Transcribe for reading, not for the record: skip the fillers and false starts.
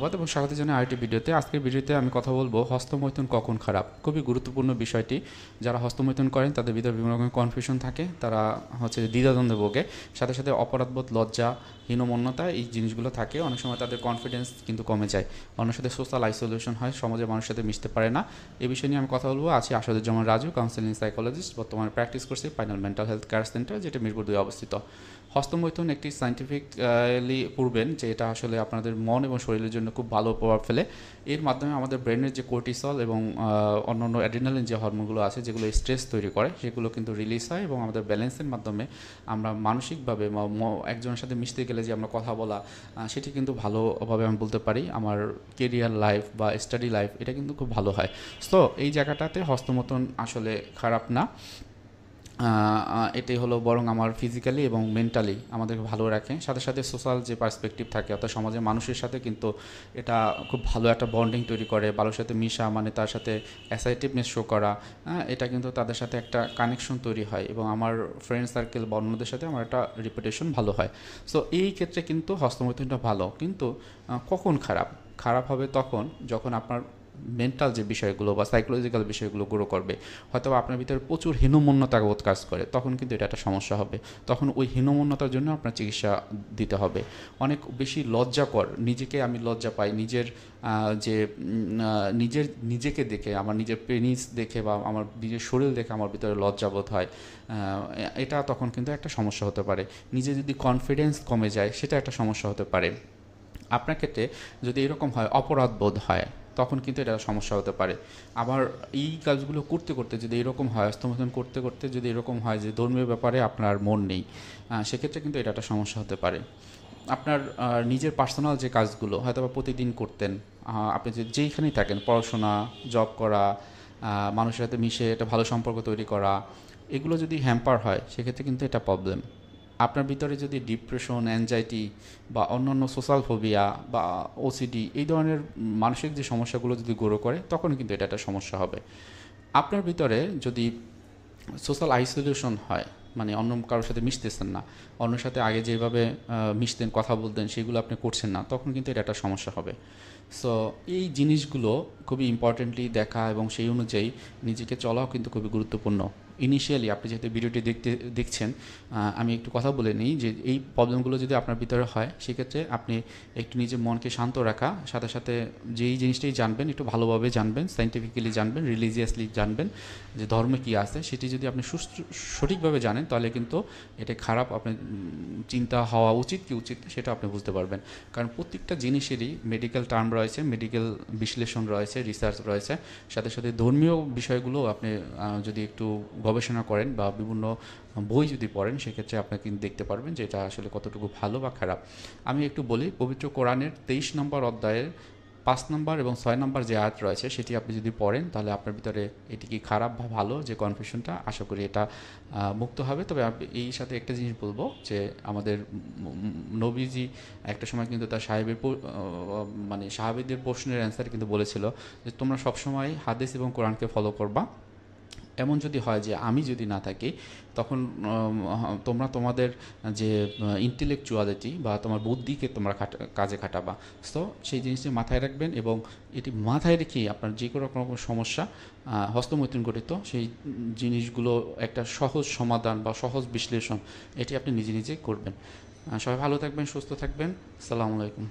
ধন্যবাদ এবং স্বাগত জানাই আরেকটি ভিডিওতে। আজকের ভিডিওতে আমি কথা বলবো হস্তমৈথুন কখন খারাপ। খুবই গুরুত্বপূর্ণ বিষয়টি। যারা হস্তমৈথুন করেন তাদের ভিতরে বিভিন্ন রকমের কনফিউশন থাকে, তারা দ্বিধাদ্বন্দ্বে ভোগে, সাথে সাথে অপরাধবোধ, লজ্জা, হীনমন্যতা এই জিনিসগুলো থাকে। অনেক সময় তাদের কনফিডেন্স কিন্তু কমে যায়, অন্যের সাথে সোশ্যাল আইসোলেশন হয়, সমাজের মানুষের সাথে মিশতে পারে না। এই বিষয় নিয়ে আমি কথা বলবো। আছি আসাদুজ্জামান রাজু, কাউন্সেলিং সাইকোলজিস্ট, বর্তমানে প্র্যাকটিস করছি final mental health care centre, যেটা মিরপুর 2 অবস্থিত। হস্তমৈথুন একটি সায়েন্টিফিকলি প্রুভেন যে এটা আসলে আপনাদের মন এবং শরীরের জন্য খুব ভালো প্রভাব ফেলে। এর মাধ্যমে আমাদের ব্রেনের যে কর্টিসল এবং অন্যান্য অ্যাড্রিনালিন যে হরমোনগুলো আছে, যেগুলো স্ট্রেস তৈরি করে, সেগুলো কিন্তু রিলিজ হয় এবং আমাদের ব্যালেন্সের মাধ্যমে আমরা মানসিকভাবে একজনের সাথে মিশতে গেলে যে আমরা কথা বলা, সেটি কিন্তু ভালোভাবে আমি বলতে পারি আমার কেরিয়ার লাইফ বা স্টাডি লাইফ এটা কিন্তু খুব ভালো হয়। সো এই জায়গাটাতে হস্তমৈথুন আসলে খারাপ না। এটাই হলো বরং আমার ফিজিক্যালি এবং মেন্টালি আমাদেরকে ভালো রাখে। সাথে সাথে সোশ্যাল যে পার্সপেক্টিভ থাকে, অর্থাৎ সমাজের মানুষের সাথে কিন্তু এটা খুব ভালো একটা বন্ডিং তৈরি করে। ভালোর সাথে মিশা মানে তার সাথে অ্যাসার্টিভনেস শো করা, এটা কিন্তু তাদের সাথে একটা কানেকশন তৈরি হয় এবং আমার ফ্রেন্ড সার্কেল বা অন্যদের সাথে আমার একটা রেপুটেশন ভালো হয়। সো এই ক্ষেত্রে কিন্তু হস্তমৈথুনটা ভালো। কিন্তু কখন খারাপ? খারাপ হবে তখন যখন আপনার মেন্টাল যে বিষয়গুলো বা সাইকোলজিক্যাল বিষয়গুলো গ্রো করবে, হয়তো আপনার ভিতরে প্রচুর হীনমন্যতা বোধ কাজ করে, তখন কিন্তু এটা একটা সমস্যা হবে। তখন ওই হীনমন্যতার জন্য আপনার চিকিৎসা দিতে হবে। অনেক বেশি লজ্জাকর, নিজেকে আমি লজ্জা পাই নিজের নিজেকে দেখে, আমার নিজের পেনিস দেখে বা আমার নিজের শরীর দেখে আমার ভিতরে লজ্জাবোধ হয়, এটা তখন কিন্তু একটা সমস্যা হতে পারে। নিজে যদি কনফিডেন্স কমে যায়, সেটা একটা সমস্যা হতে পারে। আপনার ক্ষেত্রে যদি এরকম হয়, অপরাধ বোধ হয়, তখন কিন্তু এটা সমস্যা হতে পারে। আবার এই কাজগুলো করতে করতে যদি এরকম হয়, হস্তমৈথুন করতে করতে যদি এরকম হয় যে ধর্মীয় ব্যাপারে আপনার মন নেই, সেক্ষেত্রে কিন্তু এটা একটা সমস্যা হতে পারে। আপনার নিজের পার্সোনাল যে কাজগুলো হয়তো বা প্রতিদিন করতেন, আপনি যেইখানেই থাকেন, পড়াশোনা, জব করা, মানুষের সাথে মিশে একটা ভালো সম্পর্ক তৈরি করা, এগুলো যদি হ্যাম্পার হয়, সেক্ষেত্রে কিন্তু এটা প্রবলেম। আপনার ভিতরে যদি ডিপ্রেশন, অ্যাংজাইটি বা অন্যান্য সোশ্যাল ফোবিয়া বা ওসিডি এই ধরনের মানসিক যে সমস্যাগুলো যদি গ্রো করে, তখন কিন্তু এটা একটা সমস্যা হবে। আপনার ভিতরে যদি সোশ্যাল আইসোলেশন হয়, মানে অন্য কারোর সাথে মিশতেছেন না, অন্যের সাথে আগে যেভাবে মিশতেন, কথা বলতেন, সেগুলো আপনি করছেন না, তখন কিন্তু এটা একটা সমস্যা হবে। সো এই জিনিসগুলো খুবই ইম্পর্টেন্টলি দেখা এবং সেই অনুযায়ী নিজেকে চলাও কিন্তু খুবই গুরুত্বপূর্ণ। ইনিশিয়ালি আপনি যেহেতু ভিডিওটি দেখছেন, আমি একটু কথা বলে নিই যে এই প্রবলেমগুলো যদি আপনার ভিতরে হয়, সেক্ষেত্রে আপনি একটু নিজের মনকে শান্ত রাখা, সাথে সাথে যেই জিনিসটাই জানবেন একটু ভালোভাবে জানবেন, সাইন্টিফিক্যালি জানবেন, রিলিজিয়াসলি জানবেন যে ধর্মে কী আছে, সেটি যদি আপনি সঠিকভাবে জানেন, তাহলে কিন্তু এটা খারাপ আপনার চিন্তা হওয়া উচিত কি উচিত সেটা আপনি বুঝতে পারবেন। কারণ প্রত্যেকটা জিনিসেরই মেডিকেল টার্ম রয়েছে, মেডিকেল বিশ্লেষণ রয়েছে, রিসার্চ রয়েছে। সাথে সাথে ধর্মীয় বিষয়গুলো আপনি যদি একটু গবেষণা করেন বা বিভিন্ন বই যদি পড়েন, সেক্ষেত্রে আপনি কিন্তু দেখতে পারবেন যে এটা আসলে কতটুকু ভালো বা খারাপ। আমি একটু বলি, পবিত্র কোরআনের 23 নম্বর অধ্যায়ের 5 নম্বর এবং 6 নম্বর যে আয়াত রয়েছে, সেটি আপনি যদি পড়েন, তাহলে আপনার ভিতরে এটি কি খারাপ বা ভালো যে কনফিউশনটা, আশা করি এটা মুক্ত হবে। তবে এই সাথে একটা জিনিস বলবো যে আমাদের নবীজি একটা সময় কিন্তু তার মানে সাহাবীদের প্রশ্নের অ্যান্সার কিন্তু বলেছিল যে তোমরা সবসময় হাদিস এবং কোরআনকে ফলো করবা। এমন যদি হয় যে আমি যদি না থাকি, তখন তোমরা তোমাদের যে ইন্টেলেকচুয়ালিটি বা তোমার বুদ্ধিকে তোমরা কাজে খাটাবা। সো সেই জিনিসটি মাথায় রাখবেন এবং এটি মাথায় রেখেই আপনার যে কোনো রকম সমস্যা হস্তমৈথুন গঠিত সেই জিনিসগুলো একটা সহজ সমাধান বা সহজ বিশ্লেষণ, এটি আপনি নিজে নিজে করবেন। সবাই ভালো থাকবেন, সুস্থ থাকবেন। আসসালামু আলাইকুম।